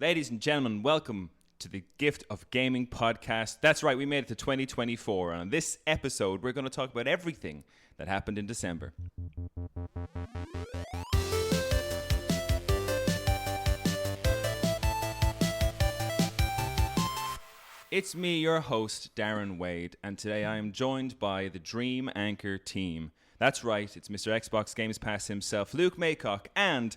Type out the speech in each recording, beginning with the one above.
Ladies and gentlemen, welcome to the Gift of Gaming podcast. That's right, we made it to 2024, and on this episode, we're going to talk about everything that happened in December. It's me, your host, Darren Wade, and today I am joined by the Dream Anchor team. That's right, it's Mr. Xbox Games Pass himself, Luke Maycock, and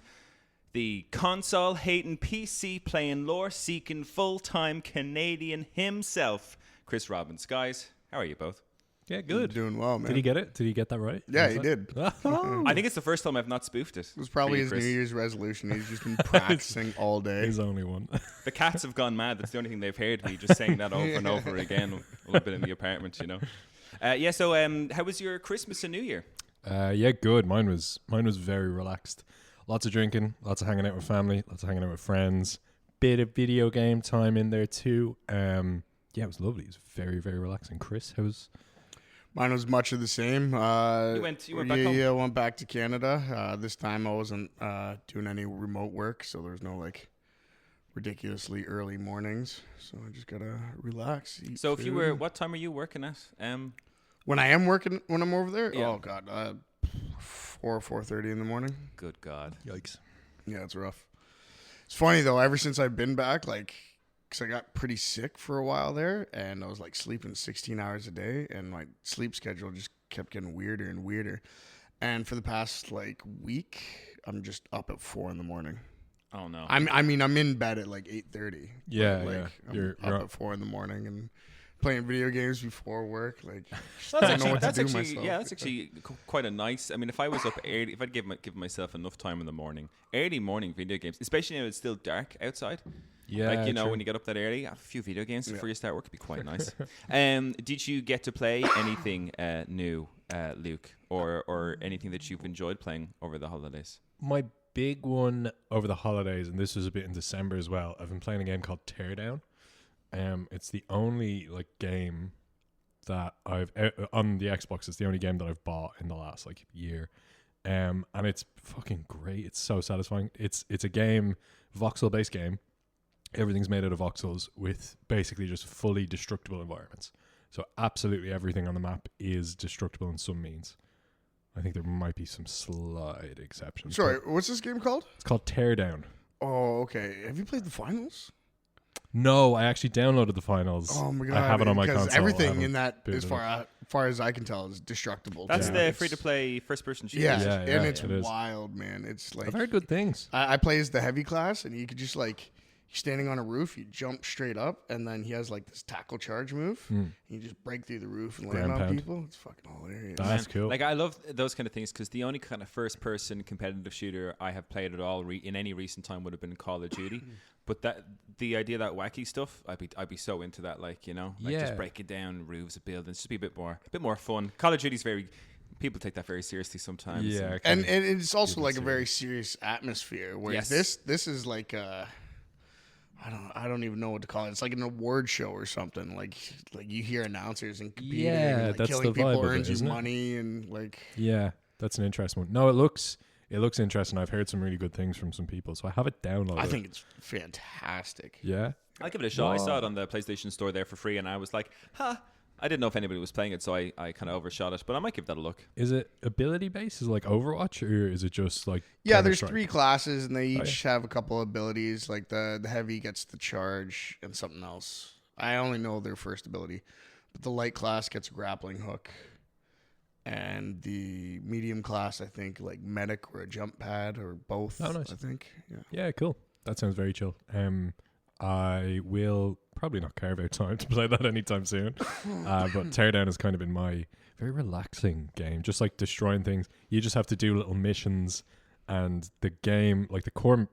the console-hating, PC-playing, lore-seeking, full-time Canadian himself, Chris Robbins. Guys, how are you both? Yeah, good. Doing well, man. Did he get it? Did he get that right? Yeah, he did. I think it's the first time I've not spoofed it. It was probably you, his Chris. New Year's resolution. He's just been practicing all day. He's only one. The cats have gone mad. That's the only thing they've heard me just saying that over and over again a little bit in the apartment, you know. So how was your Christmas and New Year? Yeah, good. Mine was very relaxed. Lots of drinking, lots of hanging out with family, lots of hanging out with friends. Bit of video game time in there too. Yeah, it was lovely. It was very, very relaxing. Chris, how was? Mine was much of the same. You went back home? Yeah, I went back to Canada. This time I wasn't doing any remote work, so there's no like ridiculously early mornings. So I just gotta relax. Eat So if food. you were, what time are you working at? When I am working, when I'm over there, Yeah. oh god, 4:30 in the morning. Good God. Yikes. Yeah, it's rough. It's funny though. Ever since I've been back, like, because I got pretty sick for a while there, and I was like sleeping 16 hours a day, and my sleep schedule just kept getting weirder and weirder. And for the past like week, I'm just up at 4 in the morning. Oh no. I'm in bed at like 8:30. Yeah, like, yeah. I'm You're up at 4 in the morning and playing video games before work. Like, That's I don't know actually, what to that's do actually myself. yeah, that's actually quite a nice. I mean, if I was up early, if I'd give myself enough time in the morning, early morning video games, especially when it's still dark outside. Yeah, Like, you know, true. when you get up that early, have a few video games before Yeah. you start work, it'd be quite nice. Did you get to play anything new, Luke, or anything that you've enjoyed playing over the holidays? My big one over the holidays, and this was a bit in December as well. I've been playing a game called Teardown. It's the only like game that I've on the Xbox. It's the only game that I've bought in the last like year, and it's fucking great. It's so satisfying. It's a game, voxel based game. Everything's made out of voxels with basically just fully destructible environments. So absolutely everything on the map is destructible in some means. I think there might be some slight exceptions. Sorry, but what's this game called? it's called Teardown. Oh, okay. Have you played the finals? No, I actually downloaded the finals. Oh my god! I have it on my because console. I everything haven't in that, booted as far as I can tell, is destructible. That's too. the It's- free-to-play first-person shooter. Yeah, Yeah, and yeah, it's it is. wild, man. It's like I've heard good things. I play as the heavy class, and you could just like you're standing on a roof, you jump straight up, and then he has like this tackle charge move. You just break through the roof and land Ground on pound. people. It's fucking hilarious. That's cool. Like, I love those kind of things because the only kind of first-person competitive shooter I have played at all in any recent time would have been Call of Duty. But the idea of that wacky stuff, I'd be so into that. Like, you know, like just Yeah. breaking down roofs of buildings, just be a bit more fun. Call of Duty's people take that very seriously sometimes. Yeah, and it's also People like a serious. very serious atmosphere. Where Yes. this is like I don't even know what to call it. It's like an award show or something. Like you hear announcers and competing, Yeah, and like that's killing the vibe people of it, earns you isn't it? money and like. Yeah, that's an interesting one. No, it looks interesting. I've heard some really good things from some people, so I have it downloaded. I think it's fantastic. Yeah. I'll give it a shot. I saw it on the PlayStation Store there for free, and I was like, I didn't know if anybody was playing it, so I kind of overshot it, but I might give that a look. Is it ability based? Is it like Overwatch, or is it just like Yeah, there's Counter-Strike? 3 classes, and they each yeah. have a couple of abilities. Like the heavy gets the charge and something else. I only know their first ability, but the light class gets a grappling hook, and the medium class, I think, like medic or a jump pad or both. Oh, nice. I think. Yeah. Yeah, cool. That sounds very chill. I will probably not carve out time to play that anytime soon. But Teardown has kind of been my very relaxing game. Just like destroying things. You just have to do little missions, and the game, like the core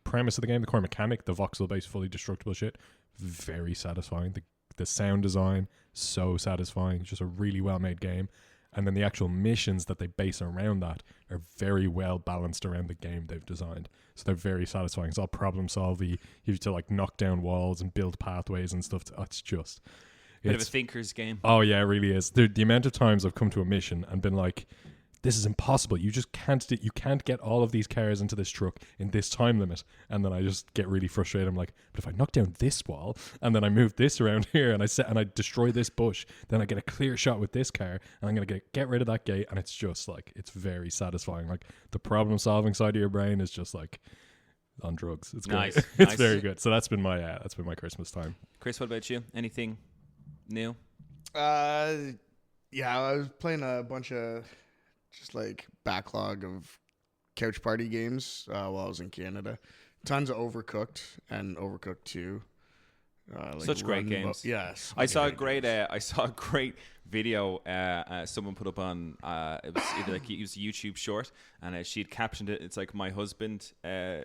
premise of the game, the core mechanic, the voxel-based, fully destructible shit, very satisfying. The sound design, so satisfying. It's just a really well-made game. And then the actual missions that they base around that are very well balanced around the game they've designed. So they're very satisfying. It's all problem solving. You have to like knock down walls and build pathways and stuff. It's just... Bit of a thinker's game. Oh yeah, it really is. The amount of times I've come to a mission and been like, this is impossible. You just you can't get all of these cars into this truck in this time limit. And then I just get really frustrated. I'm like, but if I knock down this wall and then I move this around here and I destroy this bush, then I get a clear shot with this car and I'm going to get rid of that gate. And it's just like, it's very satisfying. Like the problem solving side of your brain is just like on drugs. It's nice. great. It's very good. So that's been my Christmas time. Chris, what about you? Anything new? Yeah, I was playing a bunch of just like backlog of couch party games while I was in Canada. Tons of Overcooked and Overcooked 2. Such great games. Yes. I saw a great video someone put up on it was either like it was a YouTube short, and she had captioned it. It's like, my husband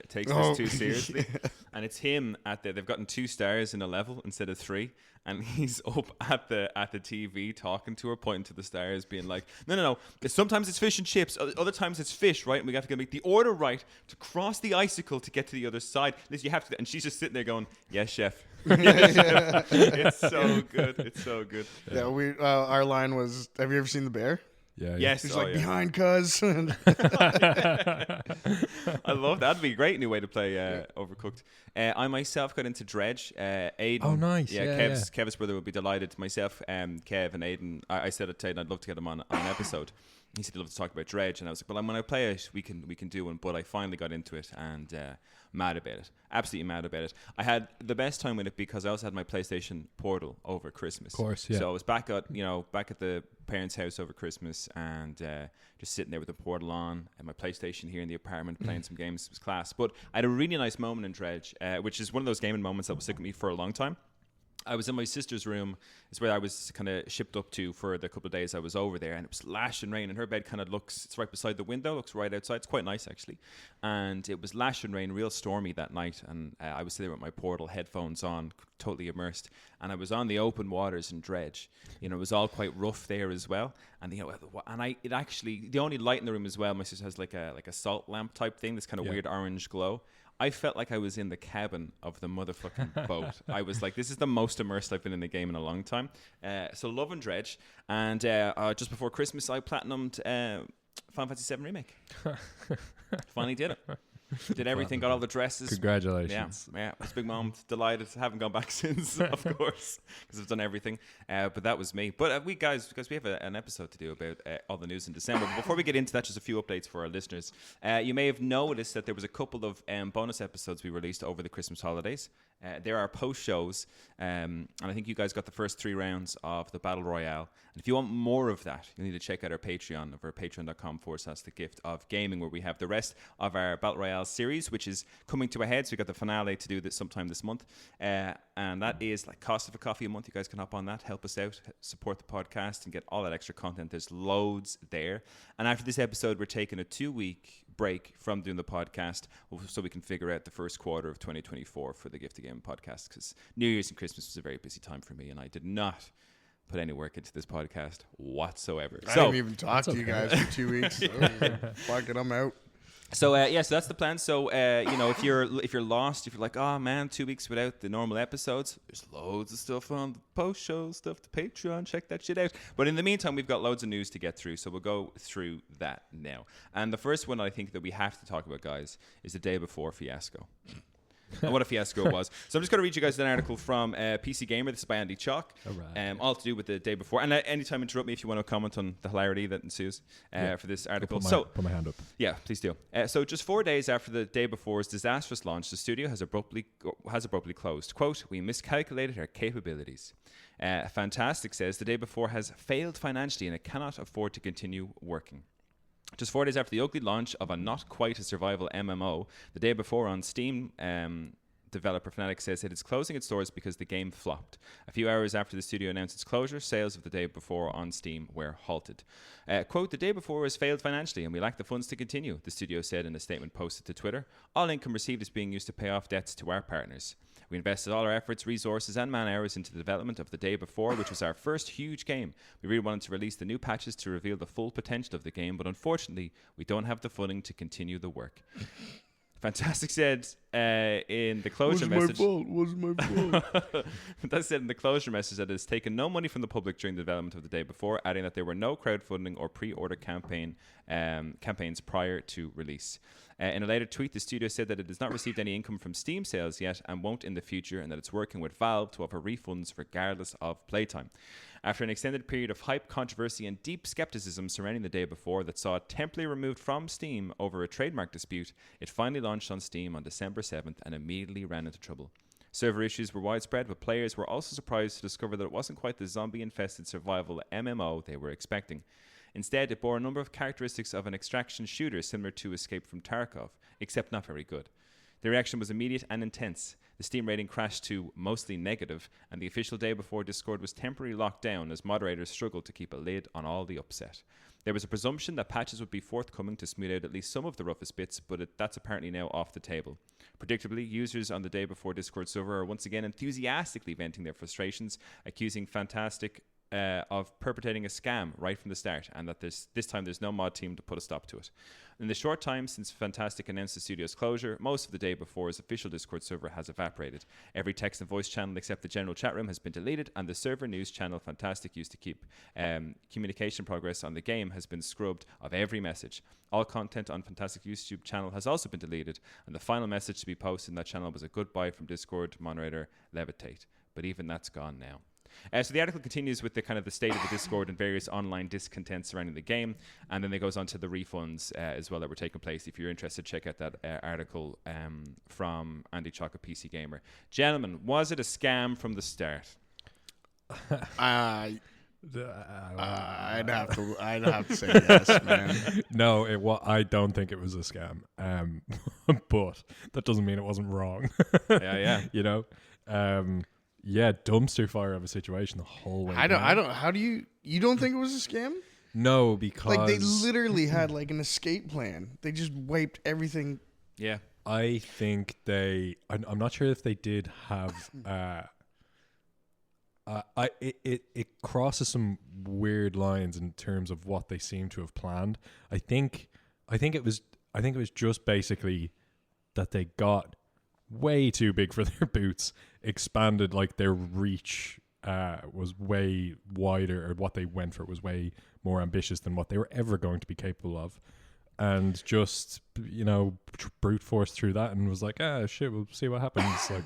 takes this too seriously. And it's him they've gotten 2 stars in a level instead of 3, and he's up at the TV talking to her, pointing to the stars, being like, no, sometimes it's fish and chips, other times it's fish, right? And we have to make the order right to cross the icicle to get to the other side. Listen, you have to, and she's just sitting there going, yes, chef. It's so good. It's so good. Yeah, we our line was, have you ever seen The Bear? Yeah. Yes. He's behind cuz. I love that. That'd be a great new way to play Overcooked. I myself got into Dredge. Aiden. Oh, nice. Yeah, Kev's brother would be delighted. Myself, Kev and Aiden. I said to Aiden I'd love to get him on an episode. He said he'd love to talk about Dredge, and I was like, well, when I play it, we can do one. But I finally got into it, and mad about it. Absolutely mad about it. I had the best time with it because I also had my PlayStation Portal over Christmas. Of course, yeah. So I was back at the parents' house over Christmas, and just sitting there with the Portal on and my PlayStation here in the apartment, playing some games. It was class. But I had a really nice moment in Dredge, which is one of those gaming moments that was stuck with me for a long time. I was in my sister's room. It's where I was kind of shipped up to for the couple of days I was over there, and it was lashing rain, and her bed kind of it's right beside the window, looks right outside. It's quite nice, actually. And it was lashing rain, real stormy that night, and I was sitting there with my Portal headphones on, totally immersed, and I was on the open waters in Dredge. It was all quite rough there as well, and it actually, the only light in the room as well, my sister has like a salt lamp type thing, this kind of weird orange glow. I felt like I was in the cabin of the motherfucking boat. I was like, this is the most immersed I've been in the game in a long time. So loving Dredge. And just before Christmas, I platinumed Final Fantasy VII Remake. Finally did it. Did everything, got all the dresses. Congratulations. Yeah, it was a big moment. Delighted. Haven't gone back since, of course, because I've done everything. But that was me. But we have an episode to do about all the news in December. But before we get into that, just a few updates for our listeners. You may have noticed that there was a couple of bonus episodes we released over the Christmas holidays. There are post shows, and I think you guys got the first 3 rounds of the Battle Royale. And if you want more of that, you need to check out our Patreon over patreon.com/the gift of gaming, where we have the rest of our Battle Royale series, which is coming to a head. So we got the finale to do this sometime this month, and that is like cost of a coffee a month. You guys can hop on that, help us out, support the podcast, and get all that extra content. There's loads there. And after this episode, we're taking a 2-week break from doing the podcast so we can figure out the first quarter of 2024 for the Gift of Gaming podcast, because New Year's and Christmas was a very busy time for me, and I did not put any work into this podcast whatsoever. I didn't even talk to you guys for 2 weeks. Fuck it, I'm out. So so that's the plan. So if you're lost, if you're like, oh man, 2 weeks without the normal episodes, there's loads of stuff on the post show stuff, the Patreon, check that shit out. But in the meantime, we've got loads of news to get through, so we'll go through that now. And the first one I think that we have to talk about, guys, is the Day Before fiasco. And what a fiasco it was. So I'm just going to read you guys an article from PC Gamer. This is by Andy Chalk. All to do with the day before. And anytime interrupt me if you want to comment on the hilarity that ensues for this article. Put my hand up. Yeah, please do. So just 4 days after the day before's disastrous launch, the studio has abruptly closed. Quote, "We miscalculated our capabilities." Fantastic says the Day Before has failed financially and it cannot afford to continue working. Just 4 days after the ugly launch of a not quite a survival MMO, the Day Before on Steam, developer Fnatic says it is closing its doors because the game flopped. A few hours after the studio announced its closure, sales of the Day Before on Steam were halted. Quote, "The Day Before has failed financially and we lack the funds to continue," the studio said in a statement posted to Twitter. "All income received is being used to pay off debts to our partners. We invested all our efforts, resources, and man hours into the development of the Day Before, which was our first huge game. We really wanted to release the new patches to reveal the full potential of the game, but unfortunately, we don't have the funding to continue the work." Fantastic said in the closure message. Wasn't my fault. Fantastic said in the closure message that it has taken no money from the public during the development of the day before, adding that there were no crowdfunding or pre-order campaigns prior to release. In a later tweet, the studio said that it has not received any income from Steam sales yet and won't in the future, and that it's working with Valve to offer refunds regardless of playtime. After an extended period of hype, controversy, and deep skepticism surrounding the day before that saw it temporarily removed from Steam over a trademark dispute, it finally launched on Steam on December 7th and immediately ran into trouble. Server issues were widespread, but players were also surprised to discover that it wasn't quite the zombie-infested survival MMO they were expecting. Instead, it bore a number of characteristics of an extraction shooter similar to Escape from Tarkov, except not very good. The reaction was immediate and intense. The Steam rating crashed to mostly negative, and the official day before Discord was temporarily locked down as moderators struggled to keep a lid on all the upset. There was a presumption that patches would be forthcoming to smooth out at least some of the roughest bits, but that's apparently now off the table. Predictably, users on the day before Discord server are once again enthusiastically venting their frustrations, accusing Fantastic of perpetrating a scam right from the start, and that this time there's no mod team to put a stop to it. In the short time since Fantastic announced the studio's closure, most of the day before's official Discord server has evaporated. Every text and voice channel except the general chat room has been deleted, and the server news channel Fantastic used to keep communication progress on the game has been scrubbed of every message. All content on Fantastic YouTube channel has also been deleted, and the final message to be posted in that channel was a goodbye from Discord moderator Levitate. But even that's gone now. So the article continues with the kind of the state of the Discord and various online discontent surrounding the game, and then it goes on to the refunds as well that were taking place. If you're interested, check out that article from Andy Chalk, PC Gamer. Gentlemen, was it a scam from the start? I'd have to say yes, man. No, I don't think it was a scam. But that doesn't mean it wasn't wrong. Yeah. You know. Yeah, dumpster fire of a situation the whole way. How do you don't think it was a scam? No, because like they literally had like an escape plan. They just wiped everything. Yeah. I think I'm not sure if they did have it crosses some weird lines in terms of what they seem to have planned. I think it was just basically that they got way too big for their boots, expanded, like their reach was way wider, or what they went for was way more ambitious than what they were ever going to be capable of, and just, you know, brute force through that and was like, shit, we'll see what happens. Like,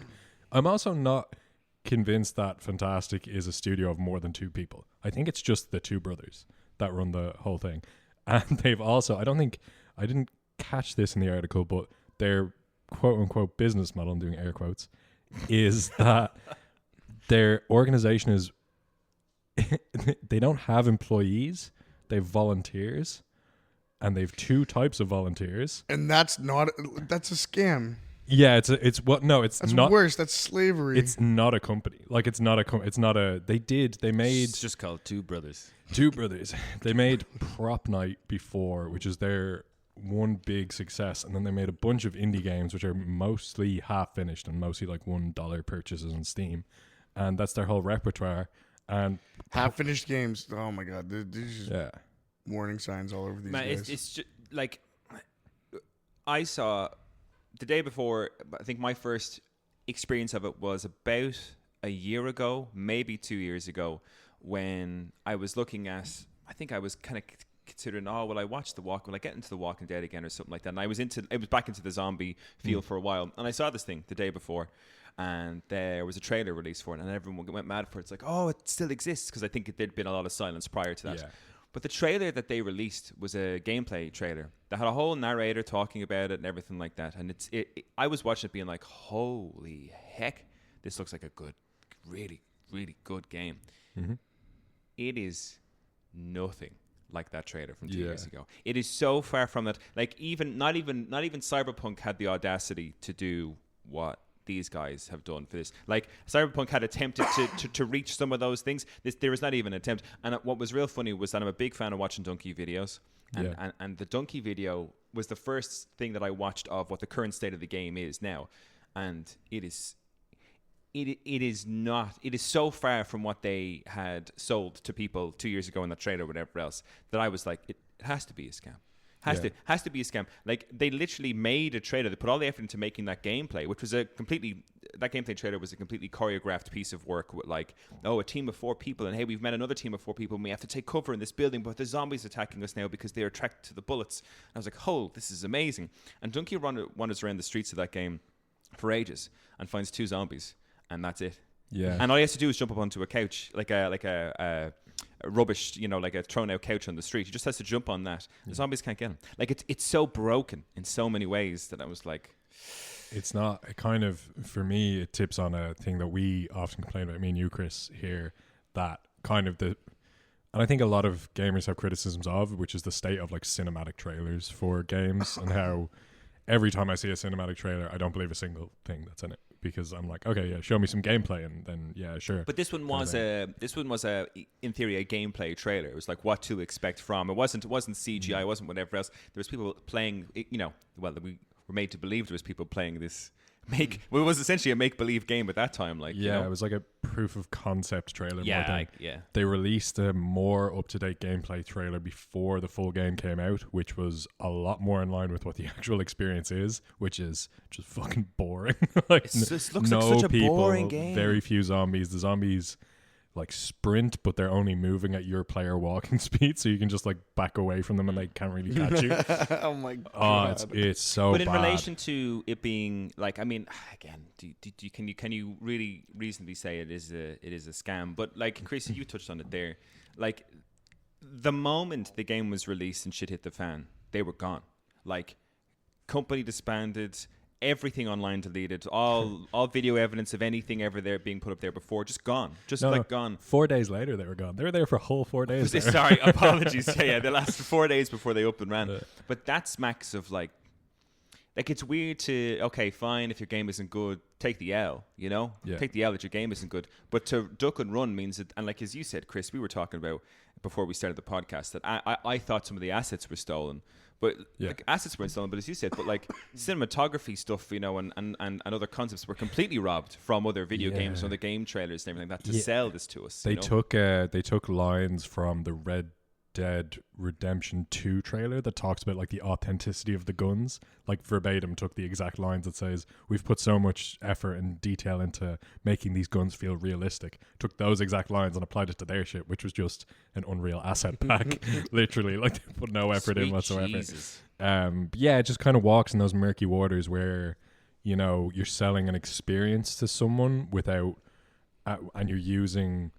I'm also not convinced that Fantastic is a studio of more than two people. I think it's just the two brothers that run the whole thing, and they've also, I didn't catch this in the article, but they're quote unquote business model, I'm doing air quotes, is that their organization is they don't have employees, they have volunteers, and they've two types of volunteers, and that's a scam. Yeah, it's that's not worse. That's slavery. It's not a company. Like, it's not a they made It's just called Two Brothers. They made Prop Night before, which is their one big success, and then they made a bunch of indie games which are mostly half finished and mostly like $1 purchases on Steam, and that's their whole repertoire. And half finished games, oh my god, there's just warning signs all over these guys. It's just like, I saw the day before, I think my first experience of it was about a year ago, maybe 2 years ago, when I was looking at, I think I was kind of considering, will I get into The Walking Dead again or something like that? And I was back into the zombie feel for a while, and I saw this thing the day before, and there was a trailer released for it, and everyone went mad for it. It's like, it still exists, because I think there'd been a lot of silence prior to that. Yeah. But the trailer that they released was a gameplay trailer that had a whole narrator talking about it and everything like that. And I was watching it being like, holy heck, this looks like a good, really, really good game. Mm-hmm. It is nothing like that trailer from 2 years ago. It is so far from it. Like, not even Cyberpunk had the audacity to do what these guys have done for this. Like, Cyberpunk had attempted to reach some of those things. There was not even an attempt. And what was real funny was that I'm a big fan of watching Donkey videos. And the Donkey video was the first thing that I watched of what the current state of the game is now. And it is so far from what they had sold to people 2 years ago in that trailer or whatever else, that I was like, it has to be a scam. Has to be a scam. Like, they literally made a trailer. They put all the effort into making that gameplay, which was that gameplay trailer was a completely choreographed piece of work with, like, a team of 4 people, and hey, we've met another team of 4 people, and we have to take cover in this building, but the zombies attacking us now because they're attracted to the bullets. And I was like, oh, this is amazing. And Donkey wanders around the streets of that game for ages and finds 2 zombies, and that's it. Yeah. And all he has to do is jump up onto a couch, like a rubbish, like a thrown out couch on the street. He just has to jump on that. The zombies can't get him. Like, it's so broken in so many ways that I was like, it's not it kind of, for me, it tips on a thing that we often complain about, me and you, Chris, here, that kind of and I think a lot of gamers have criticisms of, which is the state of like cinematic trailers for games, and how every time I see a cinematic trailer, I don't believe a single thing that's in it, because I'm like, okay, yeah, show me some gameplay, and then yeah, sure. But this one was in theory a gameplay trailer. It was like what to expect from. It wasn't CGI. It wasn't whatever else. There was people playing. Well, we were made to believe there was people playing this. It was essentially a make-believe game at that time. Like, it was like a proof of concept trailer. Yeah, They released a more up-to-date gameplay trailer before the full game came out, which was a lot more in line with what the actual experience is, which is just fucking boring. Like, it looks like such a boring game. Very few zombies. The zombies like sprint, but they're only moving at your player walking speed, so you can just like back away from them and they can't really catch you. Oh my god! It's so. But in bad. relation to it being like, I mean, again, can you really reasonably say it is a scam? But like, Chris, you touched on it there. Like, the moment the game was released and shit hit the fan, they were gone. Like, company disbanded. Everything online deleted, all video evidence of anything ever there being put up there before, just gone, gone. 4 days later, they were gone. They were there for a whole 4 days. Sorry, apologies. Yeah, they lasted 4 days before they up and ran. But that smacks of like it's weird to, okay, fine, if your game isn't good, take the L, take the L that your game isn't good. But to duck and run means that, and like as you said, Chris, we were talking about before we started the podcast that I thought some of the assets were stolen. But like, assets were stolen, but as you said, but like cinematography stuff, and other concepts were completely robbed from other video games, and other game trailers and everything like that to sell this to us. They took lines from the Red Dead Redemption 2 trailer that talks about like the authenticity of the guns, like verbatim took the exact lines that says, we've put so much effort and detail into making these guns feel realistic, took those exact lines and applied it to their shit, which was just an Unreal asset pack. Literally, like, they put no effort in whatsoever. It just kind of walks in those murky waters where you're selling an experience to someone without and you're using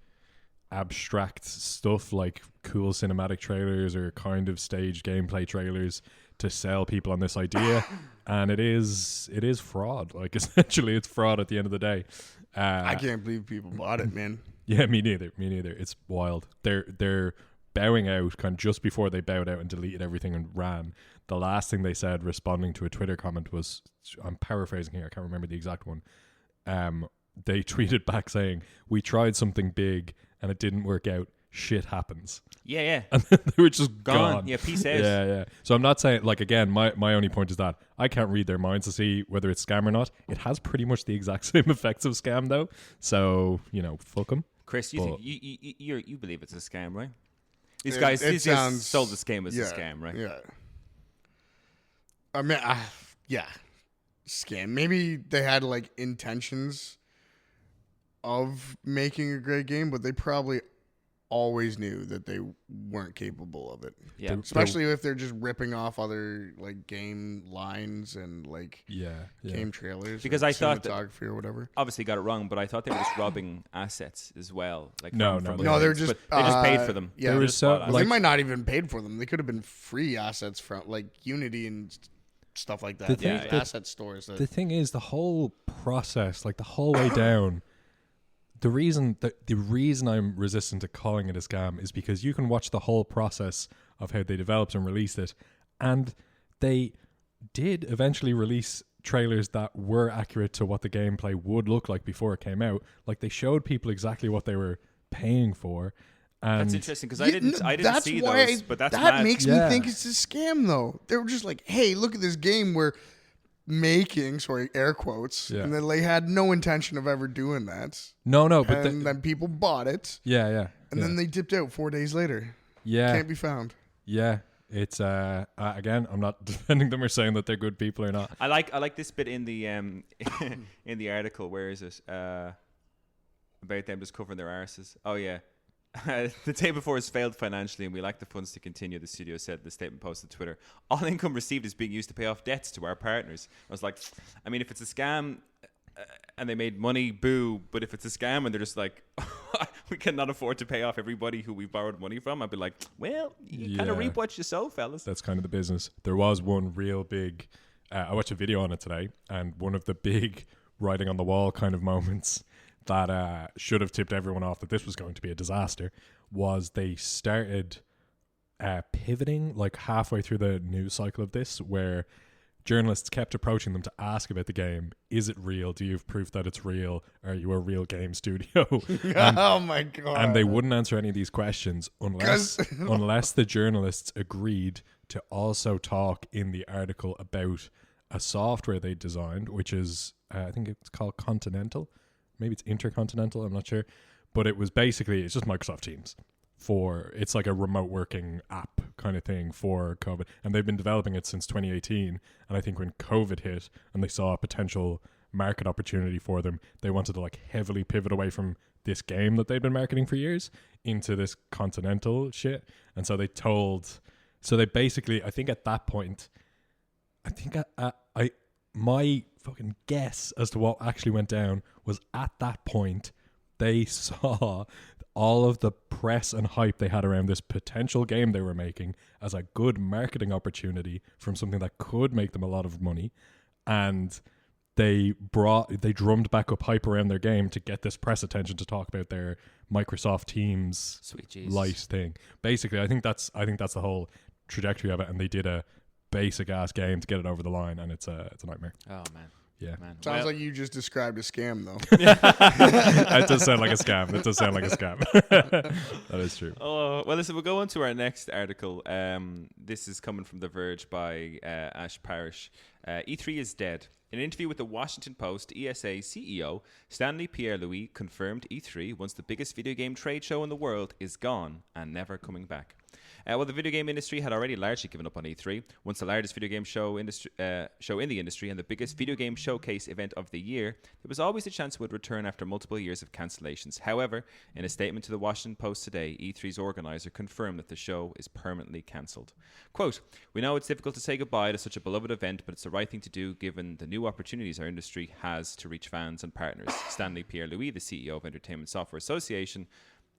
abstract stuff like cool cinematic trailers or kind of staged gameplay trailers to sell people on this idea, and it is fraud. Like, essentially it's fraud at the end of the day. I can't believe people bought it, man. Yeah, me neither. It's wild. They're bowing out kind of just before they bowed out and deleted everything and ran. The last thing they said responding to a Twitter comment was, I'm paraphrasing here, I can't remember the exact one, they tweeted back saying, we tried something big and it didn't work out. Shit happens. Yeah. And they were just gone. Yeah, peace out. Yeah. So I'm not saying, like, again, my only point is that I can't read their minds to see whether it's scam or not. It has pretty much the exact same effects of scam, though. So, fuck them. Chris, you believe it's a scam, right? These guys sold this game as a scam, right? Yeah. I mean, scam. Maybe they had like intentions of making a great game, but they probably always knew that they weren't capable of it. Yeah. Especially if they're just ripping off other like game lines and like game trailers. Because I thought cinematography or whatever. Obviously got it wrong, but I thought they were just robbing assets as well. Like no, they're just they just paid for them. Yeah, they might not even paid for them. They could have been free assets from like Unity and stuff like that. Asset stores. The thing is, the whole process, like the whole way down. The reason I'm resistant to calling it a scam is because you can watch the whole process of how they developed and released it, and they did eventually release trailers that were accurate to what the gameplay would look like before it came out. Like, they showed people exactly what they were paying for. And that's interesting because I didn't see those, but that makes me think it's a scam, though. They were just like, hey, look at this game we're making, air quotes, and then they had no intention of ever doing that. But then people bought it. And then they dipped out 4 days later. Can't be found. Yeah, It's again, I'm not defending them or saying that they're good people or not. I like this bit in the in the article. Where is it? About them just covering their arses. Oh yeah. The day before has failed financially and we lack the funds to continue, the studio said in the statement posted on Twitter. All income received is being used to pay off debts to our partners. I was like, I mean, if it's a scam and they made money, boo. But if it's a scam and they're just like, we cannot afford to pay off everybody who we borrowed money from, I'd be like, well, you kind of reap what you sow, fellas. That's kind of the business. There was one real big, I watched a video on it today, and one of the big writing on the wall kind of moments that should have tipped everyone off that this was going to be a disaster was they started pivoting like halfway through the news cycle of this, where journalists kept approaching them to ask about the game. Is it real? Do you have proof that it's real? Are you a real game studio? Oh my God. And they wouldn't answer any of these questions unless the journalists agreed to also talk in the article about a software they designed, which is I think it's called Continental. Maybe it's Intercontinental, I'm not sure. But it was basically, it's just Microsoft Teams. It's like a remote working app kind of thing for COVID. And they've been developing it since 2018. And I think when COVID hit and they saw a potential market opportunity for them, they wanted to like heavily pivot away from this game that they'd been marketing for years into this Continental shit. And so they basically, I think at that point, my fucking guess as to what actually went down was at that point they saw all of the press and hype they had around this potential game they were making as a good marketing opportunity from something that could make them a lot of money, and they drummed back up hype around their game to get this press attention to talk about their Microsoft Teams light thing. Basically, I think that's the whole trajectory of it, and they did a basic ass game to get it over the line, and it's a nightmare. Oh man. Yeah. Man. Sounds like you just described a scam, though. It does sound like a scam. That is true. Oh, well, listen, we'll go on to our next article. This is coming from The Verge by Ash Parrish. E3 is dead. In an interview with the Washington Post, ESA CEO Stanley Pierre-Louis confirmed E3, once the biggest video game trade show in the world, is gone and never coming back. Well, the video game industry had already largely given up on E3. Once the largest video game show in the industry and the biggest video game showcase event of the year, there was always a chance it would return after multiple years of cancellations. However, in a statement to the Washington Post today, E3's organizer confirmed that the show is permanently cancelled. Quote, "We know it's difficult to say goodbye to such a beloved event, but it's the right thing to do given the new opportunities our industry has to reach fans and partners." Stanley Pierre-Louis, the CEO of Entertainment Software Association,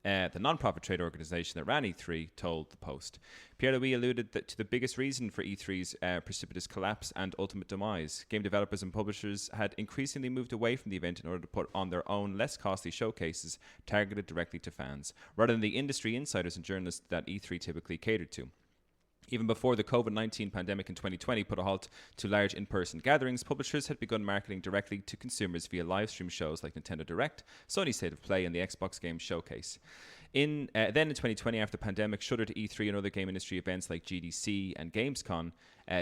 the non-profit trade organization that ran E3, told the Post. Pierre-Louis alluded to the biggest reason for E3's precipitous collapse and ultimate demise. Game developers and publishers had increasingly moved away from the event in order to put on their own less costly showcases targeted directly to fans, rather than the industry insiders and journalists that E3 typically catered to. Even before the COVID-19 pandemic in 2020 put a halt to large in-person gatherings, publishers had begun marketing directly to consumers via live stream shows like Nintendo Direct, Sony State of Play, and the Xbox Game Showcase. Then in 2020, after the pandemic shuttered E3 and other game industry events like GDC and Gamescom,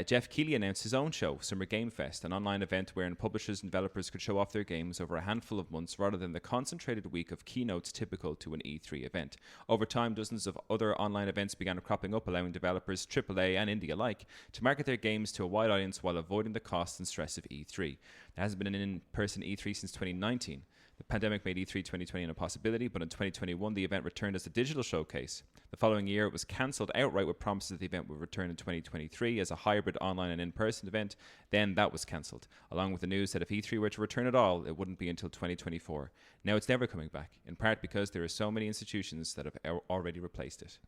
Jeff Keighley announced his own show, Summer Game Fest, an online event wherein publishers and developers could show off their games over a handful of months rather than the concentrated week of keynotes typical to an E3 event. Over time, dozens of other online events began cropping up, allowing developers, AAA and indie alike, to market their games to a wide audience while avoiding the costs and stress of E3. There hasn't been an in-person E3 since 2019. The pandemic made E3 2020 an impossibility, but in 2021 the event returned as a digital showcase. The following year it was cancelled outright with promises that the event would return in 2023 as a hybrid online and in-person event. Then that was cancelled, along with the news that if E3 were to return at all, it wouldn't be until 2024. Now it's never coming back, in part because there are so many institutions that have already replaced it.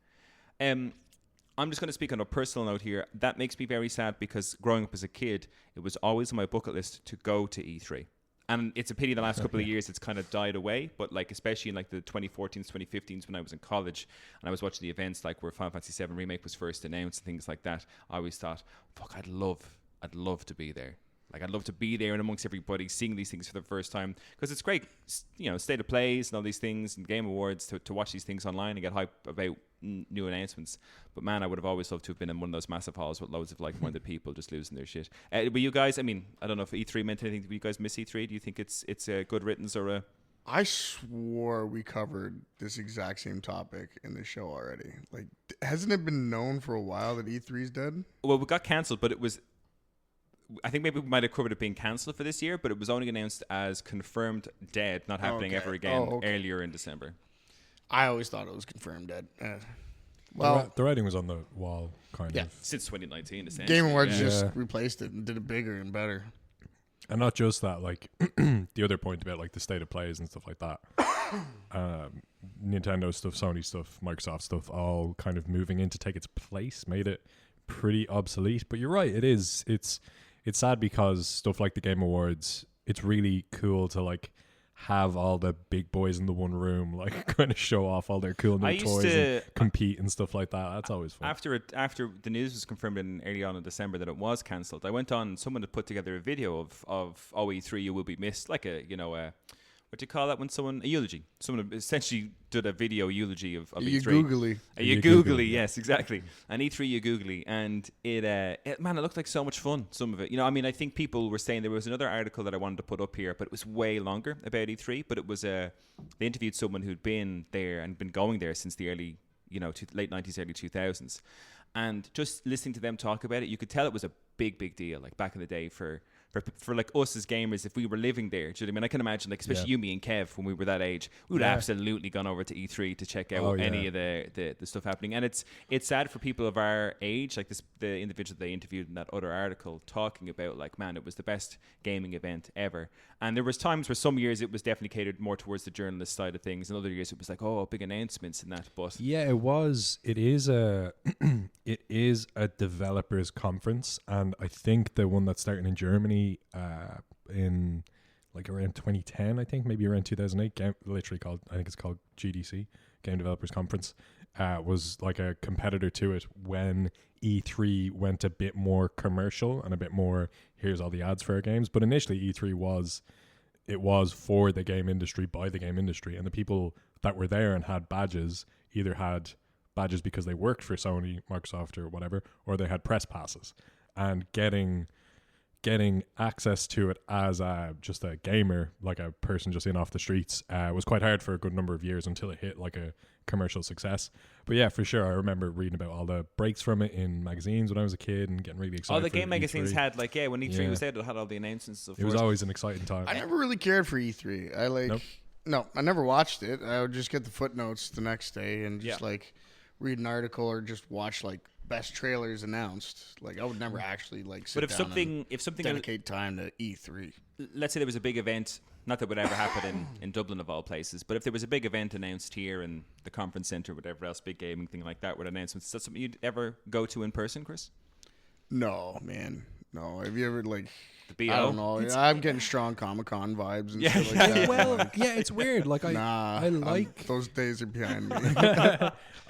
I'm just going to speak on a personal note here. That makes me very sad because growing up as a kid, it was always on my bucket list to go to E3. And it's a pity the last couple of years it's kind of died away, but like especially in like the 2014s, 2015s when I was in college and I was watching the events like where Final Fantasy VII Remake was first announced and things like that, I always thought, fuck, I'd love to be there. Like I'd love to be there and amongst everybody seeing these things for the first time because it's great, you know, state of plays and all these things and Game Awards to watch these things online and get hype about new announcements. But man, I would have always loved to have been in one of those massive halls with loads of like-minded people just losing their shit. But you guys, I mean, I don't know if E3 meant anything. Do you guys miss E3? Do you think it's a good riddance or a I swore we covered this exact same topic in the show already. Like, hasn't it been known for a while that E3's dead? Well, we got cancelled, but it was. I think maybe we might have covered it being cancelled for this year, but it was only announced as confirmed dead, not happening ever again earlier in December. I always thought it was confirmed dead. Well, the writing was on the wall, kind of. Since 2019, essentially. Game Awards just replaced it and did it bigger and better. And not just that, like the other point about like the state of plays and stuff like that. Nintendo stuff, Sony stuff, Microsoft stuff, all kind of moving in to take its place, made it pretty obsolete. But you're right, it's sad because stuff like the Game Awards, it's really cool to like have all the big boys in the one room, like kind of show off all their cool new toys and compete and stuff like that. That's always fun. After the news was confirmed early on in December that it was cancelled, I went on and someone had put together a video of OE3 You Will Be Missed, like a what do you call that when someone a eulogy? Someone essentially did a video eulogy of E3. You googly, yes, exactly. And E3 you googly, and it looked like so much fun. Some of it, I mean, I think people were saying there was another article that I wanted to put up here, but it was way longer about E3. But it was they interviewed someone who'd been there and been going there since the early, late 90s, early 2000s, and just listening to them talk about it, you could tell it was a big deal, like back in the day for like us as gamers, if we were living there. Do you know what I mean? I can imagine, like, especially you, me, and Kev, when we were that age, we would have absolutely gone over to E3 to check out any of the stuff happening. And it's sad for people of our age, like the individual they interviewed in that other article, talking about, like, man, it was the best gaming event ever. And there was times where some years it was definitely catered more towards the journalist side of things, and other years it was like, big announcements and that. But yeah, it was. It is a it is a developers conference, and I think the one that's starting in Germany in like around 2010, I think maybe around 2008, I think it's called GDC, Game Developers Conference, was like a competitor to it when E3 went a bit more commercial and a bit more, here's all the ads for our games. But initially E3 was for the game industry, by the game industry, and the people that were there and had badges either had badges because they worked for Sony, Microsoft or whatever, or they had press passes. And getting access to it as just a gamer, like a person just in off the streets, was quite hard for a good number of years until it hit like a commercial success. But yeah, for sure, I remember reading about all the breaks from it in magazines when I was a kid and getting really excited. All the game E3 magazines had when E3 was out, it had all the announcements and stuff. It was always an exciting time. I never really cared for E3. No, I never watched it. I would just get the footnotes the next day and just like read an article or just watch like best trailers announced. Like, I would never actually like sit down and dedicate time to E3. Let's say there was a big event, not that would ever happen in Dublin of all places, but if there was a big event announced here in the conference centre, whatever else, big gaming thing like that with announcements, is that something you'd ever go to in person, Chris? No, man. No. Have you ever like the BO? I don't know. I'm getting strong Comic-Con vibes and stuff like that. Well, it's weird. Like I like those days are behind me.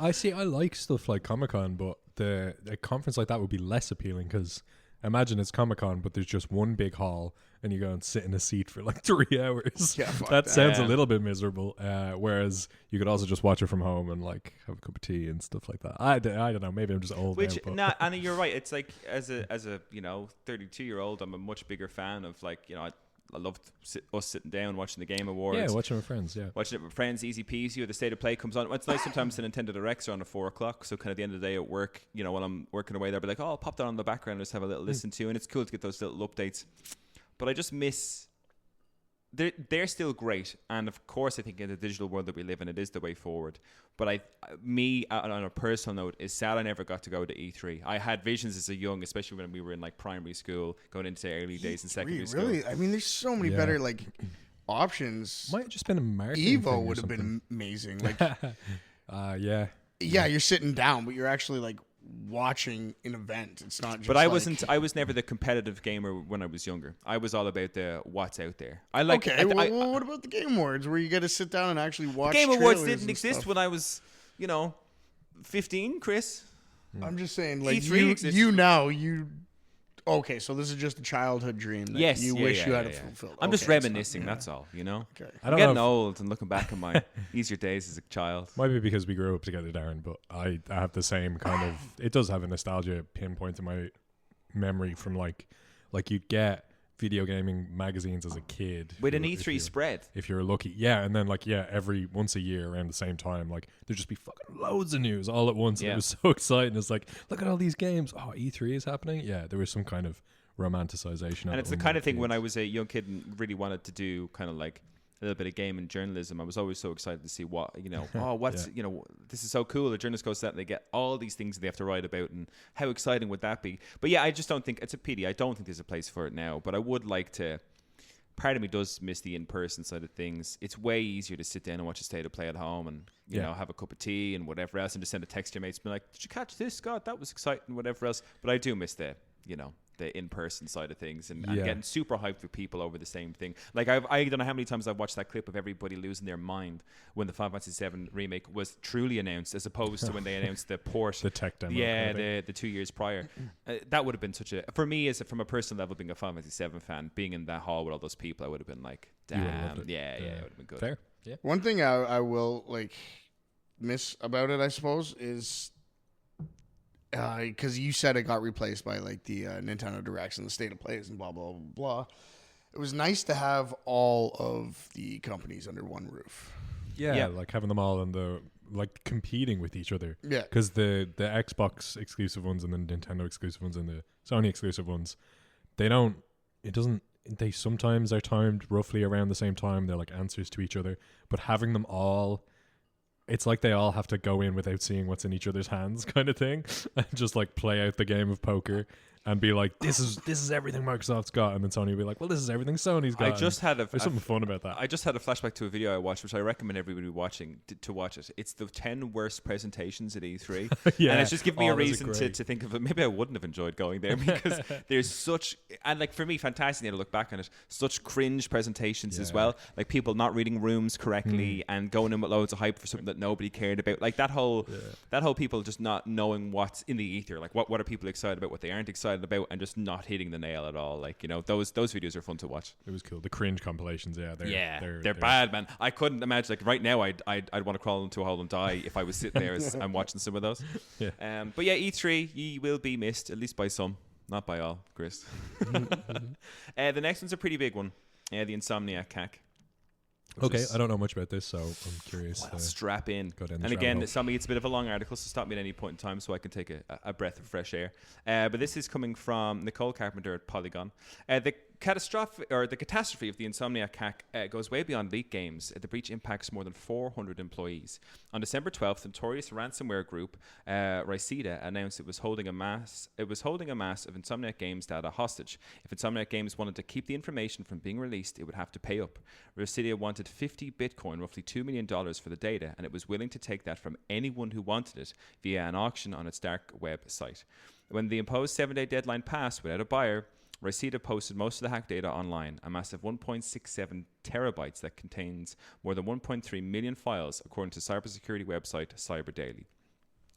I like stuff like Comic-Con, but a conference like that would be less appealing because imagine it's Comic-Con, but there's just one big hall and you go and sit in a seat for like 3 hours. Yeah, that sounds a little bit miserable. Whereas you could also just watch it from home and like have a cup of tea and stuff like that. I don't know. Maybe I'm just old. And you're right. It's like as a 32-year-old, I'm a much bigger fan of like I loved us sitting down watching the Game Awards. Yeah, watching with friends. Yeah, watching it with friends, easy peasy. Or the State of Play comes on. It's nice sometimes the Nintendo Directs are on at 4:00. So kind of at the end of the day at work, while I'm working away, they'll be like, "Oh, I'll pop that on the background and just have a little listen to." And it's cool to get those little updates. But I just miss. They're still great, and of course, I think in the digital world that we live in, it is the way forward. But on a personal note, is sad I never got to go to E3. I had visions as a young, especially when we were in like primary school, going into early days in secondary school. Really? I mean, there's so many better like options. Might have just been a marketing Evo would have been amazing. Like, yeah, you're sitting down, but you're actually like watching an event. It's not just. But I was never the competitive gamer when I was younger. I was all about the what's out there. What about the Game Awards where you get to sit down and actually watch? Game Awards didn't exist when I was 15, Chris. I'm just saying, like, E3 okay, so this is just a childhood dream that you wish you had fulfilled. I'm just reminiscing, that's all, Okay. I'm getting old and looking back on my easier days as a child. Might be because we grew up together, Darren, but I have the same kind of, it does have a nostalgia pinpoint in my memory from like you'd get video gaming magazines as a kid. With an E3 spread. If you're lucky. Yeah, and then every once a year around the same time, there'd just be fucking loads of news all at once. And it was so exciting. It's like, look at all these games. Oh, E3 is happening? Yeah, there was some kind of romanticization. And it's the kind of thing when I was a young kid and really wanted to do kind of like a little bit of game and journalism, I was always so excited to see what, what's, this is so cool. The journalist goes to that and they get all these things they have to write about, and how exciting would that be? But yeah, I just don't think, it's a pity. I don't think there's a place for it now, but I would like to. Part of me does miss the in-person side of things. It's way easier to sit down and watch a state of play at home and, you know, have a cup of tea and whatever else, and just send a text to your mates and be like, did you catch this? God, that was exciting, whatever else. But I do miss the in-person side of things and getting super hyped with people over the same thing. Like, I don't know how many times I've watched that clip of everybody losing their mind when the Final Fantasy VII remake was truly announced, as opposed to when they announced the port. The tech demo. Yeah, the 2 years prior. That would have been such a... For me, from a personal level, being a Final Fantasy VII fan, being in that hall with all those people, I would have been like, damn. It would have been good. Fair. Yeah. One thing I will, miss about it, I suppose, is... because you said it got replaced by the Nintendo Directs and the State of Plays and blah blah blah blah. It was nice to have all of the companies under one roof. Yeah, like having them all in the competing with each other. Yeah, because the Xbox exclusive ones and the Nintendo exclusive ones and the Sony exclusive ones, they sometimes are timed roughly around the same time. They're like answers to each other, but having them all. It's like they all have to go in without seeing what's in each other's hands, kind of thing, and just play out the game of poker and be like, "This is everything Microsoft's got," and then Sony will be like, "Well, this is everything Sony's got." There's something fun about that. I just had a flashback to a video I watched, which I recommend everybody watching to watch it. It's the 10 worst presentations at E3, and it's just given me a reason to think of it. Maybe I wouldn't have enjoyed going there because there's such, and for me, fantastic to look back on it. Such cringe presentations as well, like people not reading rooms correctly and going in with loads of hype for something that nobody cared about. Like that whole people just not knowing what's in the ether. Like what are people excited about, what they aren't excited about, and just not hitting the nail at all. Those videos are fun to watch. It was cool. The cringe compilations, they're bad, man. I couldn't imagine right now I'd want to crawl into a hole and die if I was sitting there as I'm watching some of those. But E3, ye will be missed, at least by some, not by all, Chris. The next one's a pretty big one. The Insomniac CAC. Okay, I don't know much about this, so I'm curious. Well, strap in. And again, it's a bit of a long article, so stop me at any point in time so I can take a breath of fresh air. But this is coming from Nicole Carpenter at Polygon. The catastrophe of the Insomniac hack goes way beyond leak games. The breach impacts more than 400 employees. On December 12th, the notorious ransomware group Rysida announced it was holding a mass of Insomniac Games data hostage. If Insomniac Games wanted to keep the information from being released, it would have to pay up. Rysida wanted 50 Bitcoin, roughly $2 million for the data, and it was willing to take that from anyone who wanted it via an auction on its dark web site. When the imposed 7-day deadline passed without a buyer, Rysida posted most of the hack data online, a massive 1.67 terabytes that contains more than 1.3 million files, according to cybersecurity website CyberDaily.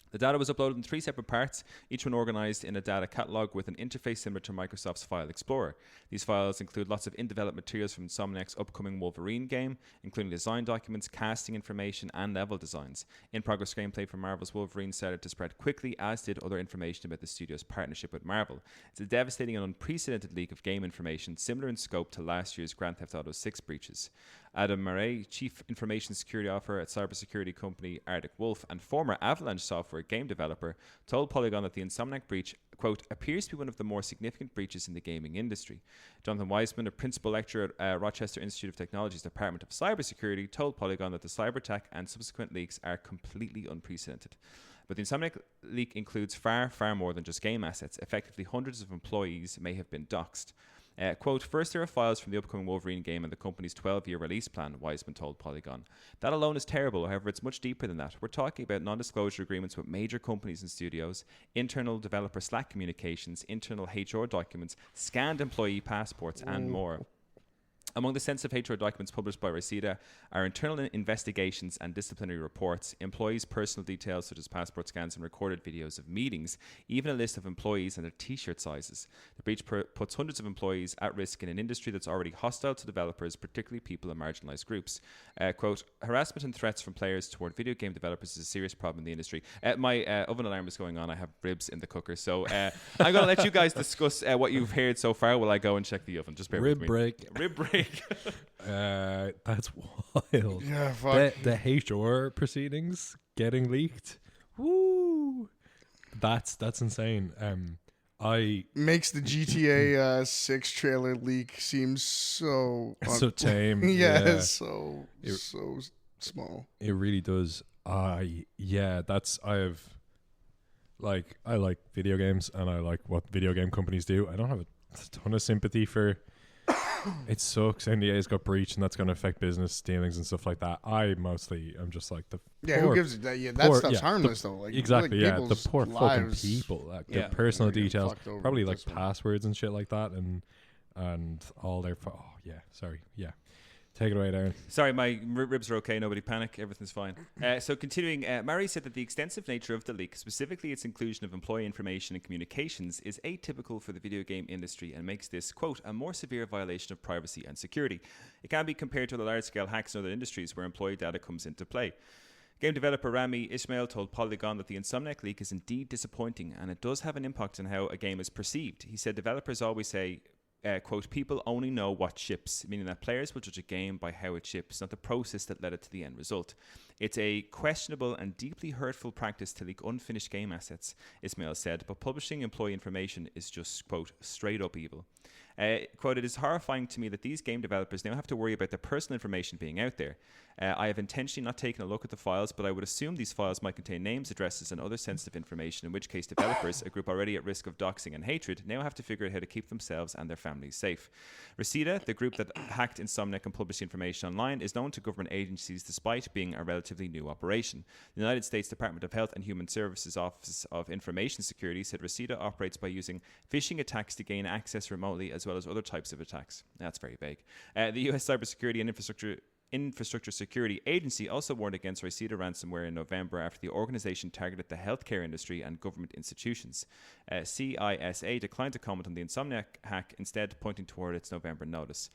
The data was uploaded in 3 separate parts, each one organized in a data catalog with an interface similar to Microsoft's File Explorer. These files include lots of in-development materials from Insomniac's upcoming Wolverine game, including design documents, casting information, and level designs. In-progress screenplay for Marvel's Wolverine started to spread quickly, as did other information about the studio's partnership with Marvel. It's a devastating and unprecedented leak of game information, similar in scope to last year's Grand Theft Auto 6 breaches. Adam Murray, Chief Information Security Officer at cybersecurity company Arctic Wolf and former Avalanche Software game developer, told Polygon that the Insomniac breach, quote, appears to be one of the more significant breaches in the gaming industry. Jonathan Weisman, a principal lecturer at Rochester Institute of Technology's Department of Cybersecurity, told Polygon that the cyber attack and subsequent leaks are completely unprecedented. But the Insomniac leak includes far, far more than just game assets. Effectively, hundreds of employees may have been doxxed. Quote, first there are files from the upcoming Wolverine game and the company's 12-year release plan, Weisman told Polygon. That alone is terrible, however, it's much deeper than that. We're talking about non-disclosure agreements with major companies and studios, internal developer Slack communications, internal HR documents, scanned employee passports, and more. Among the sensitive HR documents published by Reseda are internal investigations and disciplinary reports, employees' personal details such as passport scans and recorded videos of meetings, even a list of employees and their t-shirt sizes. The breach puts hundreds of employees at risk in an industry that's already hostile to developers, particularly people in marginalised groups. Quote, harassment and threats from players toward video game developers is a serious problem in the industry. My oven alarm is going on. I have ribs in the cooker. So I'm going to let you guys discuss what you've heard so far while I go and check the oven. Just bear with me. Rib break. That's wild. Yeah, fuck. The HR proceedings getting leaked. Woo! That's insane. I makes the GTA 6 trailer leak seem so so tame. yeah, so small. It really does. I like video games and I like what video game companies do. I don't have a ton of sympathy for. It sucks. NDA's got breached, and that's going to affect business dealings and stuff like that. I'm just like the who gives it that? Yeah, that stuff's harmless though. Like exactly, like the poor fucking people, their personal details, probably like passwords and shit like that, and all their. Take it away, Darren. Sorry, my ribs are okay. Nobody panic. Everything's fine. So continuing, Mary said that the extensive nature of the leak, specifically its inclusion of employee information and communications, is atypical for the video game industry and makes this, quote, a more severe violation of privacy and security. It can be compared to the large-scale hacks in other industries where employee data comes into play. Game developer Rami Ismail told Polygon that the Insomniac leak is indeed disappointing and it does have an impact on how a game is perceived. He said developers always say, quote, people only know what ships, meaning that players will judge a game by how it ships, not the process that led it to the end result. It's a questionable and deeply hurtful practice to leak unfinished game assets, Ismail said, but publishing employee information is just, quote, straight up evil. Quote, it is horrifying to me that these game developers now have to worry about their personal information being out there. I have intentionally not taken a look at the files, but I would assume these files might contain names, addresses, and other sensitive information, in which case developers, a group already at risk of doxing and hatred, now have to figure out how to keep themselves and their families safe. Reseda, the group that hacked Insomniac and published information online, is known to government agencies despite being a relatively new operation. The United States Department of Health and Human Services Office of Information Security said Reseda operates by using phishing attacks to gain access remotely, as well as other types of attacks. That's very vague. The U.S. Cybersecurity and Infrastructure Security Agency also warned against Reseda ransomware in November after the organization targeted the healthcare industry and government institutions. CISA declined to comment on the Insomniac hack, instead pointing toward its November notice.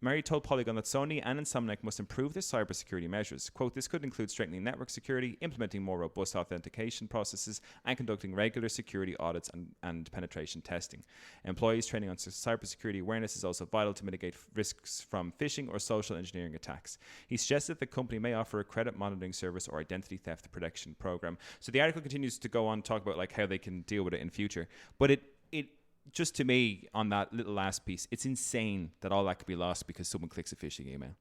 Mary told Polygon that Sony and Insomniac must improve their cybersecurity measures. Quote, this could include strengthening network security, implementing more robust authentication processes, and conducting regular security audits and penetration testing. Employees training on cybersecurity awareness is also vital to mitigate risks from phishing or social engineering attacks. He suggested the company may offer a credit monitoring service or identity theft protection program. So the article continues to go on to talk about like how they can deal with it in future. But it just to me, on that little last piece, it's insane that all that could be lost because someone clicks a phishing email.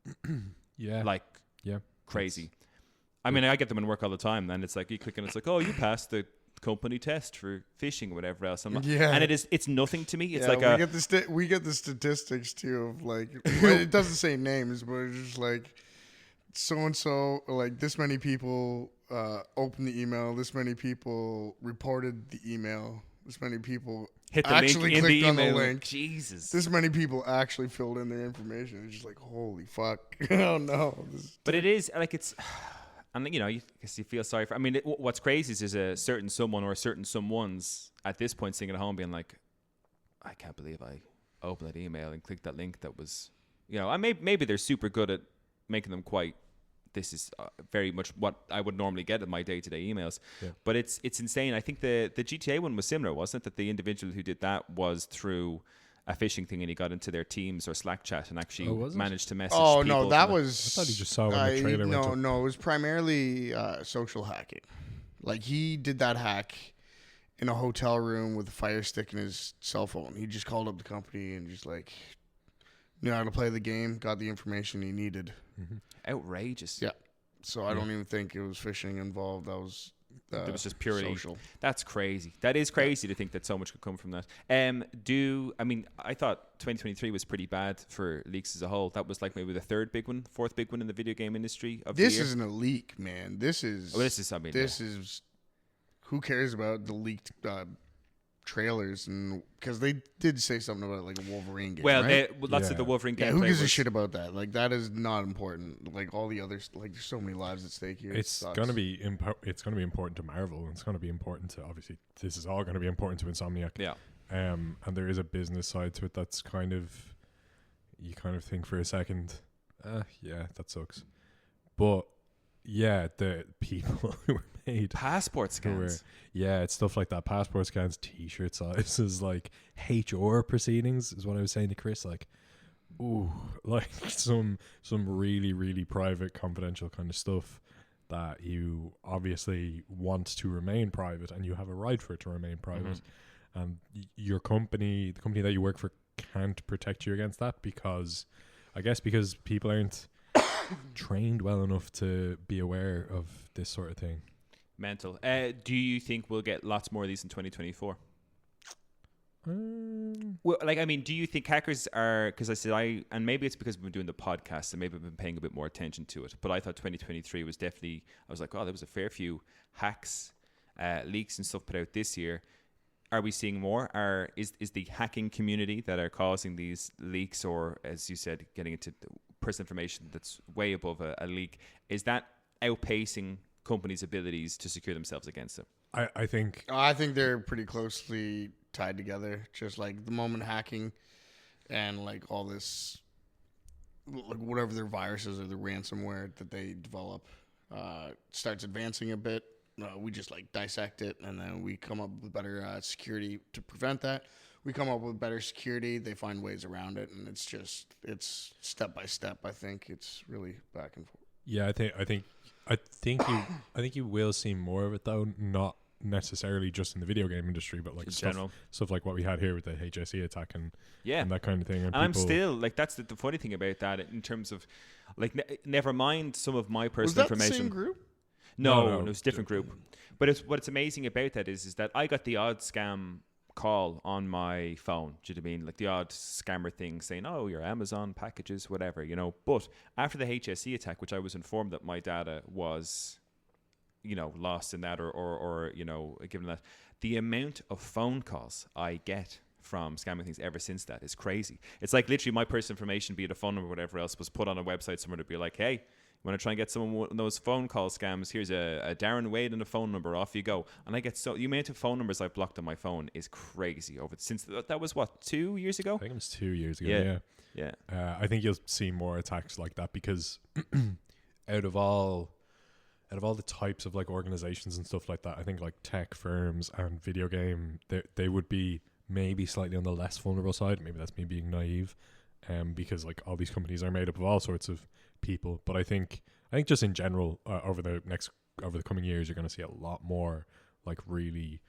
Crazy. I mean, I get them in work all the time, and it's like you click and it's like, oh, you passed the company test for phishing or whatever else. And it's nothing to me. It's we get the statistics too of like it doesn't say names, but it's just like so and so, like this many people opened the email, this many people reported the email. This many people hit the actually link in clicked the on email. the link. Jesus. This many people actually filled in their information. It's just like, holy fuck. Oh, no. But it is, like, it's... And, you know, you feel sorry for... I mean, what's crazy is there's a certain someone or certain someones at this point sitting at home being like, I can't believe I opened that email and clicked that link that was... You know, maybe they're super good at making them quite... This is very much what I would normally get in my day-to-day emails. Yeah. But it's insane. I think the GTA one was similar, wasn't it? That the individual who did that was through a phishing thing and he got into their Teams or Slack chat and actually managed to message people. No, that was... I thought he just saw when the trailer went up. No, it was primarily social hacking. Like, he did that hack in a hotel room with a Fire Stick in his cell phone. He just called up the company and just, like, knew how to play the game, got the information he needed. Mm-hmm. Outrageous. Yeah. So I don't even think it was phishing involved. That was it was just purely social. That's crazy. That is crazy to think that so much could come from that. I thought 2023 was pretty bad for leaks as a whole. That was like maybe the fourth big one in the video game industry of this the year. Isn't a leak, man. This is who cares about the leaked trailers, and because they did say something about like a Wolverine game. Well, right? lots of the Wolverine gameplay. Who gives a was- shit about that? Like that is not important. Like all the others, like there's so many lives at stake here. It's gonna be important to Marvel, and it's gonna be important to, obviously this is all gonna be important to Insomniac. Yeah. And there is a business side to it that's kind of, you kind of think for a second, yeah, that sucks. But yeah, the people who were made passport scans. It's stuff like that. Passport scans, t-shirt sizes, like HR proceedings is what I was saying to Chris. Like, ooh, like some really, really private, confidential kind of stuff that you obviously want to remain private, and you have a right for it to remain private. And your company, the company that you work for, can't protect you against that because people aren't trained well enough to be aware of this sort of thing. Mental. Do you think we'll get lots more of these in 2024? Well, like, I mean, do you think hackers are, because and maybe it's because we've been doing the podcast and maybe I've been paying a bit more attention to it, but I thought 2023 was definitely, I was like, oh, there was a fair few hacks, leaks and stuff put out this year. Are we seeing more? Is the hacking community that are causing these leaks, or as you said, getting into personal information that's way above a leak, is that outpacing companies' abilities to secure themselves against it? I think they're pretty closely tied together. Just like the moment hacking and like all this, like whatever their viruses or the ransomware that they develop starts advancing a bit, we just like dissect it, and then we come up with better security to prevent that. We come up with better security. They find ways around it, and it's step by step. I think it's really back and forth. Yeah, I think you will see more of it though, not necessarily just in the video game industry, but like stuff like what we had here with the HSE attack and that kind of thing. And I'm still like, that's the funny thing about that in terms of like, never mind some of my personal information. The same group? No, it was a different group. But what's amazing about that is that I got the odd scam call on my phone. Do you know what I mean? Like the odd scammer thing saying, oh, your Amazon packages, whatever, you know. But after the HSE attack, which I was informed that my data was, you know, lost in that or you know, given that, the amount of phone calls I get from scamming things ever since that is crazy. It's like literally my personal information, be it a phone number or whatever else, was put on a website somewhere to be like, hey, you want to try and get someone of those phone call scams? Here's a Darren Wade and a phone number. Off you go. And I get the amount of phone numbers I've blocked on my phone is crazy. Since that was what, 2 years ago? I think it was 2 years ago. Yeah. I think you'll see more attacks like that because out of all the types of like organizations and stuff like that, I think like tech firms and video game, they would be maybe slightly on the less vulnerable side. Maybe that's me being naive, because like all these companies are made up of all sorts of people. But I think just in general, over the coming years, you're going to see a lot more like really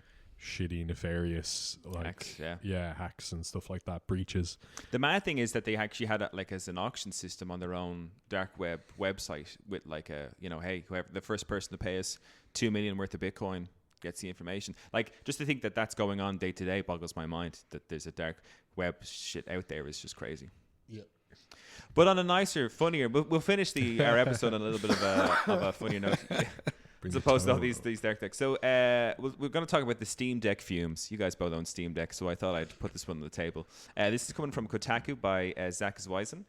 shitty, nefarious, like hacks and stuff like that, breaches. The mad thing is that they actually had it like as an auction system on their own dark web website with like a, you know, hey, whoever the first person to pay us $2 million worth of Bitcoin gets the information. Like, just to think that that's going on day to day boggles my mind. That there's a dark web shit out there is just crazy. Yeah. But on a nicer, funnier, we'll finish our episode on a little bit of a funnier note. As opposed to all these dark decks. So we're going to talk about the Steam Deck fumes. You guys both own Steam Deck, so I thought I'd put this one on the table. This is coming from Kotaku by Zach Zweisen.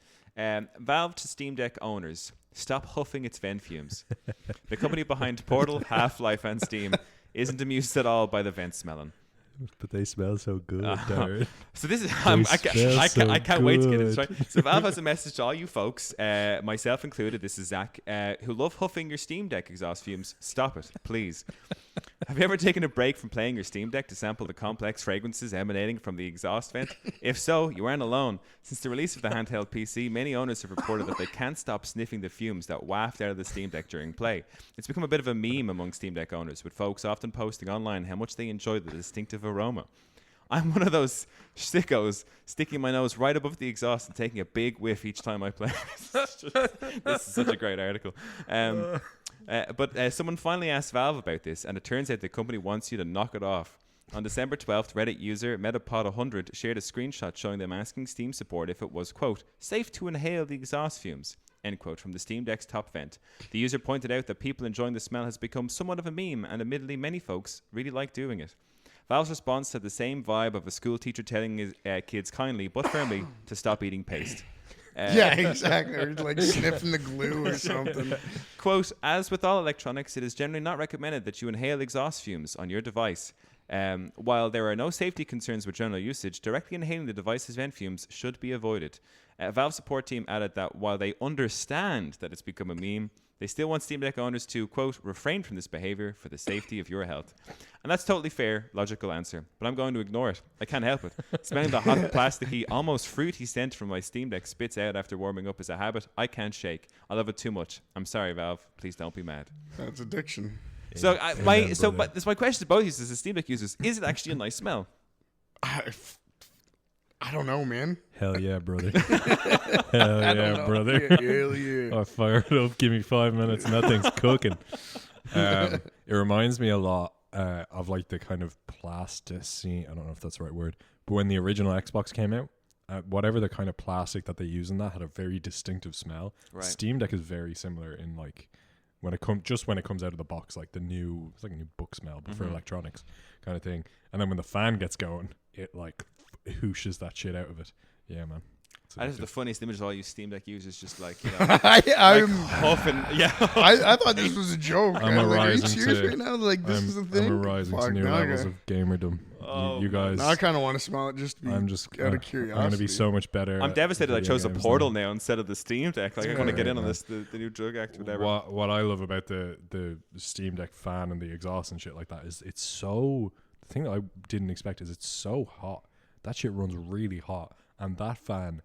Valve to Steam Deck owners, stop huffing its vent fumes. The company behind Portal, Half-Life, and Steam isn't amused at all by the vent smelling. But they smell so good, Darren. So this is I can't wait to get this right. So Valve has a message to all you folks, myself included. This is Zach, who love huffing your Steam Deck exhaust fumes. Stop it, please. Have you ever taken a break from playing your Steam Deck to sample the complex fragrances emanating from the exhaust vent? If so, you aren't alone. Since the release of the handheld PC, many owners have reported that they can't stop sniffing the fumes that waft out of the Steam Deck during play. It's become a bit of a meme among Steam Deck owners, with folks often posting online how much they enjoy the distinctive aroma. I'm one of those sickos sticking my nose right above the exhaust and taking a big whiff each time I play. This is such a great article. But someone finally asked Valve about this, and it turns out the company wants you to knock it off. On December 12th, Reddit user Metapod100 shared a screenshot showing them asking Steam support if it was, quote, safe to inhale the exhaust fumes, end quote, from the Steam Deck's top vent. The user pointed out that people enjoying the smell has become somewhat of a meme, and admittedly many folks really like doing it. Valve's response had the same vibe of a school teacher telling his kids kindly but firmly to stop eating paste. Yeah, exactly. Or like sniffing the glue or something. Quote, as with all electronics, it is generally not recommended that you inhale exhaust fumes on your device. While there are no safety concerns with general usage, directly inhaling the device's vent fumes should be avoided. Valve support team added that while they understand that it's become a meme, they still want Steam Deck owners to, quote, refrain from this behavior for the safety of your health. And that's totally fair, logical answer, but I'm going to ignore it. I can't help it. Smelling the hot, plasticky, almost fruity scent from my Steam Deck spits out after warming up is a habit I can't shake. I love it too much. I'm sorry, Valve. Please don't be mad. That's addiction. So but my question to both of you is, as a Steam Deck users, is it actually a nice smell? I don't know, man. Hell yeah, brother. Hell yeah, brother. Hell yeah. I fire it up. Give me 5 minutes and that thing's cooking. It reminds me a lot of like the kind of plasticine. I don't know if that's the right word. But when the original Xbox came out, whatever the kind of plastic that they use in that had a very distinctive smell. Right. Steam Deck is very similar in like when it comes out of the box, like it's like a new book smell, but for electronics kind of thing. And then when the fan gets going, it like whooshes that shit out of it. Yeah, man. That is the funniest image of all you Steam Deck users, just like, you know, I'm huffing. Yeah. I thought this was a joke. I'm like, are you rising serious to- right now? Like, this is a thing? I'm rising to new now I levels got- of gamerdom. Oh, you guys, Now I kind of want to smell it just to be I'm just out of I'm curiosity. going to be so much better. I'm at devastated I video chose a games Portal now instead of the Steam Deck. Like, I want to get in on man. this, the new drug act, whatever. What I love about the Steam Deck fan and the exhaust and shit like that is it's so. The thing that I didn't expect is it's so hot. That shit runs really hot, and that fan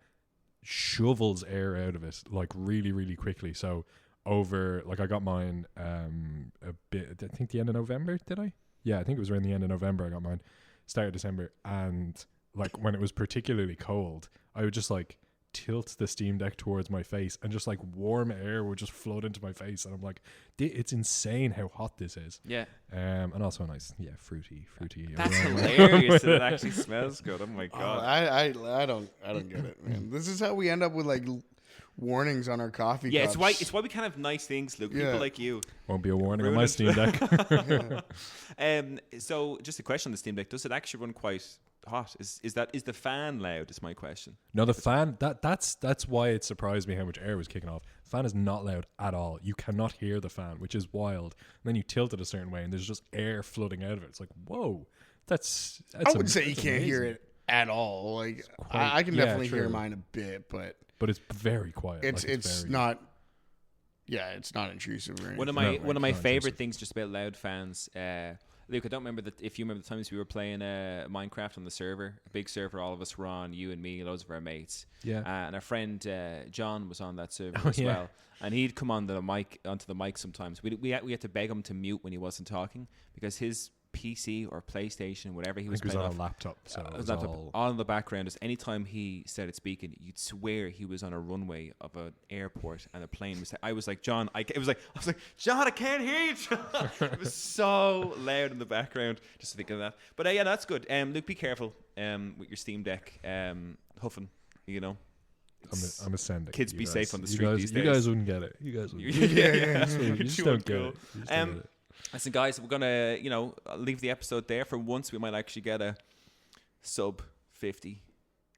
shovels air out of it like really, really quickly. So I got mine a bit. I think the end of November. Did I? Yeah, I think it was around the end of November. I got mine. Start of December, and like when it was particularly cold, I would just like tilt the Steam Deck towards my face, and just like warm air would just flood into my face, and I'm like, it's insane how hot this is. Yeah. And also nice, fruity. That's aroma. hilarious that it actually smells good. Oh my Oh, God. I don't get it, man. This is how we end up with like warnings on our coffee Yeah, cups. it's why we can't have nice things, Luke. Yeah. People like you. Won't be a warning on Ruin my it. Steam Deck. So just a question on the Steam Deck. Does it actually run quite hot? Is the fan loud is my question. No, the fan, that's why it surprised me how much air was kicking off. Fan is not loud at all. You cannot hear the fan, which is wild. And then you tilt it a certain way and there's just air flooding out of it. It's like, whoa, that's I would say you that's can't hear amazing. it at all. Like quite- I can yeah, definitely hear true. mine a bit, but But it's very quiet. it's Like, very- not. Yeah, it's not intrusive or anything. One of my No, one of my it's not favorite intrusive. things just about loud fans. Luke, I don't remember if you remember the times we were playing Minecraft on the server, a big server. All of us were on, you and me, loads of our mates. Yeah. And our friend John was on that server Oh, as yeah. well. And he'd come onto the mic sometimes. We had to beg him to mute when he wasn't talking because his PC or PlayStation, whatever he I was think it was playing on off, a laptop. So it his was laptop, all, all in the background. Is anytime he started speaking, you'd swear he was on a runway of an airport and a plane was. I was like, John, I was like, John, I can't hear you. John. It was so loud in the background. Just thinking of that. But yeah, that's good. Luke, be careful with your Steam Deck huffing. You know, I'm ascending. Kids You be guys- safe on the you street guys- these You days. guys wouldn't get it. You guys wouldn't. Yeah. You just Too don't get uncool. it. You just don't get it. Listen, guys, we're gonna leave the episode there. For once, we might actually get a sub 50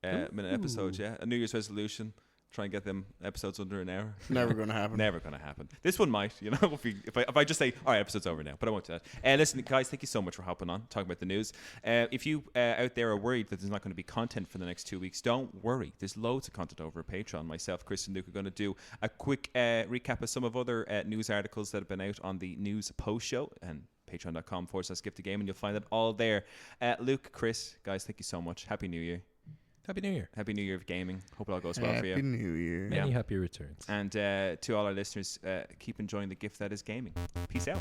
minute episode. Yeah, a New Year's resolution. Try and get them episodes under an hour. Never gonna happen. Never gonna happen. This one might, if I just say, all right, episode's over now, but I won't do that. Listen, guys, thank you so much for hopping on, talking about the news. If you out there are worried that there's not going to be content for the next 2 weeks, don't worry. There's loads of content over at Patreon. Myself, Chris, and Luke are going to do a quick recap of some of other news articles that have been out on the news post show and patreon.com/gift-a-game, and you'll find it all there. Luke, Chris, guys, thank you so much. Happy New Year. Happy New Year. Happy New Year of gaming. Hope it all goes well for you. Happy New Year. Yeah. Many happy returns. And to all our listeners, keep enjoying the gift that is gaming. Peace out.